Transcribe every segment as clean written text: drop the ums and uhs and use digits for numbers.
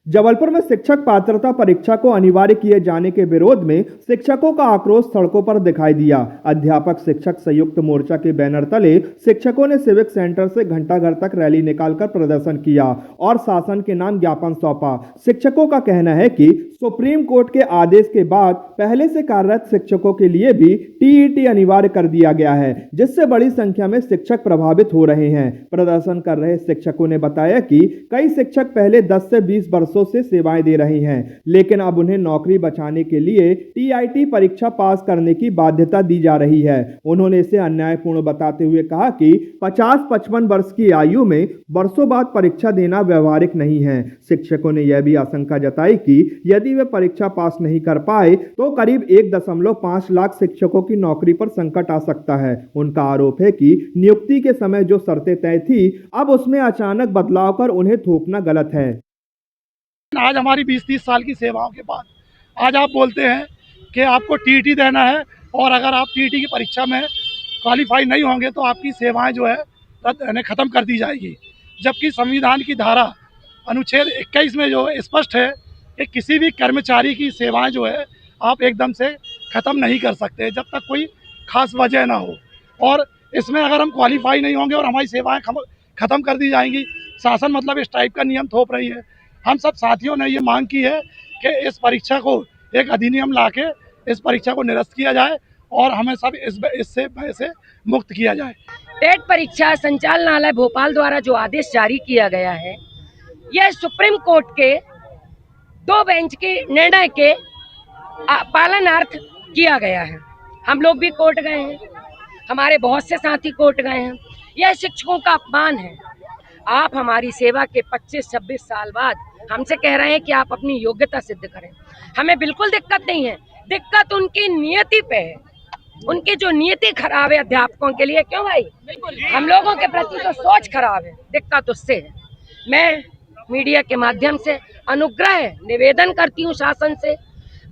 जबलपुर में शिक्षक पात्रता परीक्षा को अनिवार्य किए जाने के विरोध में शिक्षकों का आक्रोश सड़कों पर दिखाई दिया। अध्यापक शिक्षक संयुक्त मोर्चा के बैनर तले शिक्षकों ने सिविक सेंटर से घंटाघर तक रैली निकालकर प्रदर्शन किया और शासन के नाम ज्ञापन सौंपा। शिक्षकों का कहना है कि सुप्रीम कोर्ट के आदेश के बाद पहले से कार्यरत शिक्षकों के लिए भी टीईटी अनिवार्य कर दिया गया है, जिससे बड़ी संख्या में शिक्षक प्रभावित हो रहे हैं। प्रदर्शन कर रहे शिक्षकों ने बताया कि कई शिक्षक पहले 10 से 20 वर्षों से सेवाएं दे रही हैं, लेकिन अब उन्हें नौकरी बचाने के लिए टीआईटी परीक्षा पास करने की बाध्यता दी जा रही है। उन्होंने इसे अन्यायपूर्ण बताते हुए कहा कि 50-55 वर्ष की आयु में वर्षों बाद परीक्षा देना व्यवहारिक नहीं है। शिक्षकों ने यह भी आशंका जताई कि यदि वे परीक्षा पास नहीं कर पाए तो करीब 1.5 लाख शिक्षकों की नौकरी पर संकट आ सकता है। उनका आरोप है कि नियुक्ति के समय जो शर्तें तय थी, अब उसमें अचानक बदलाव कर उन्हें थोपना गलत है। आज हमारी 20-30 साल की सेवाओं के बाद आज आप बोलते हैं कि आपको टीईटी देना है और अगर आप टीईटी की परीक्षा में क्वालिफाई नहीं होंगे तो आपकी सेवाएं जो है ख़त्म कर दी जाएगी। जबकि संविधान की धारा अनुच्छेद 21 में जो स्पष्ट है कि किसी भी कर्मचारी की सेवाएं जो है आप एकदम से ख़त्म नहीं कर सकते जब तक कोई खास वजह ना हो। और इसमें अगर हम क्वालिफाई नहीं होंगे और हमारी सेवाएं ख़त्म कर दी जाएंगी, शासन मतलब इस टाइप का नियम थोप रही है। हम सब साथियों ने ये मांग की है कि इस परीक्षा को एक अधिनियम लाके इस परीक्षा को निरस्त किया जाए और हमें सब इससे भय से मुक्त किया जाए। टेट परीक्षा संचालनालय भोपाल द्वारा जो आदेश जारी किया गया है, यह सुप्रीम कोर्ट के 2 बेंच के निर्णय के पालनार्थ किया गया है। हम लोग भी कोर्ट गए हैं, हमारे बहुत से साथी कोर्ट गए हैं। यह शिक्षकों का अपमान है। आप हमारी सेवा के 25-26 साल बाद हमसे कह रहे हैं कि आप अपनी योग्यता सिद्ध करें। हमें बिल्कुल दिक्कत नहीं है, दिक्कत उनकी नियति पे है। उनकी जो नियति खराब है अध्यापकों के लिए, क्यों भाई, हम लोगों के प्रति जो सोच खराब है, दिक्कत उससे है। मैं मीडिया के माध्यम से अनुग्रह निवेदन करती हूँ शासन से,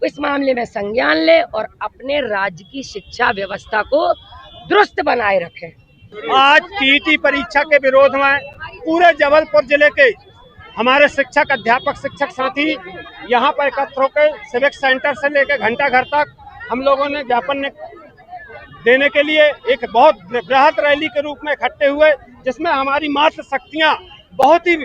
इस मामले में संज्ञान ले और अपने राज्य की शिक्षा व्यवस्था को दुरुस्त बनाए रखें। आज टीईटी परीक्षा के विरोध में पूरे जबलपुर जिले के हमारे शिक्षक अध्यापक शिक्षक साथी यहाँ पर एकत्र होकर सिविक सेंटर से लेकर घंटाघर तक हम लोगों ने ज्ञापन देने के लिए एक बहुत बृहद रैली के रूप में इकट्ठे हुए, जिसमें हमारी मात्र शक्तियाँ बहुत ही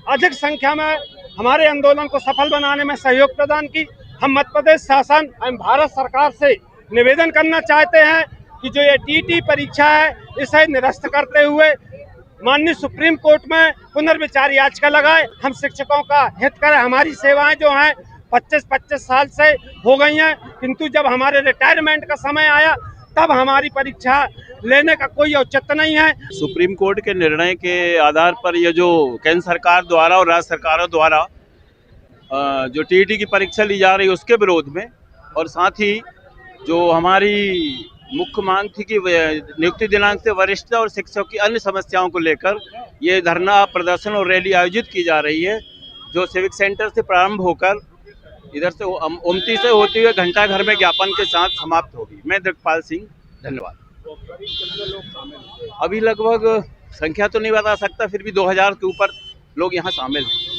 अधिक संख्या में हमारे आंदोलन को सफल बनाने में सहयोग प्रदान की। हम मध्य प्रदेश शासन एवं भारत सरकार से निवेदन करना चाहते हैं कि जो ये टीईटी परीक्षा है इसे निरस्त करते हुए माननीय सुप्रीम कोर्ट में पुनर्विचार याचिका लगाए। हम शिक्षकों का हित करें। हमारी सेवाएं जो हैं 25-25 साल से हो गई हैं, किंतु जब हमारे रिटायरमेंट का समय आया तब हमारी परीक्षा लेने का कोई औचित्य नहीं है। सुप्रीम कोर्ट के निर्णय के आधार पर ये जो केंद्र सरकार द्वारा और राज्य सरकारों द्वारा जो टीईटी की परीक्षा ली जा रही है उसके विरोध में, और साथ ही जो हमारी मुख्य मांग थी कि नियुक्ति दिनांक से वरिष्ठता और शिक्षकों की अन्य समस्याओं को लेकर ये धरना प्रदर्शन और रैली आयोजित की जा रही है, जो सिविक सेंटर से प्रारंभ होकर इधर से उमती से होती हुए घंटाघर में ज्ञापन के साथ समाप्त होगी। मैं दिग्पाल सिंह, धन्यवाद। अभी लगभग संख्या तो नहीं बता सकता, फिर भी 2000 के ऊपर लोग यहाँ शामिल हैं।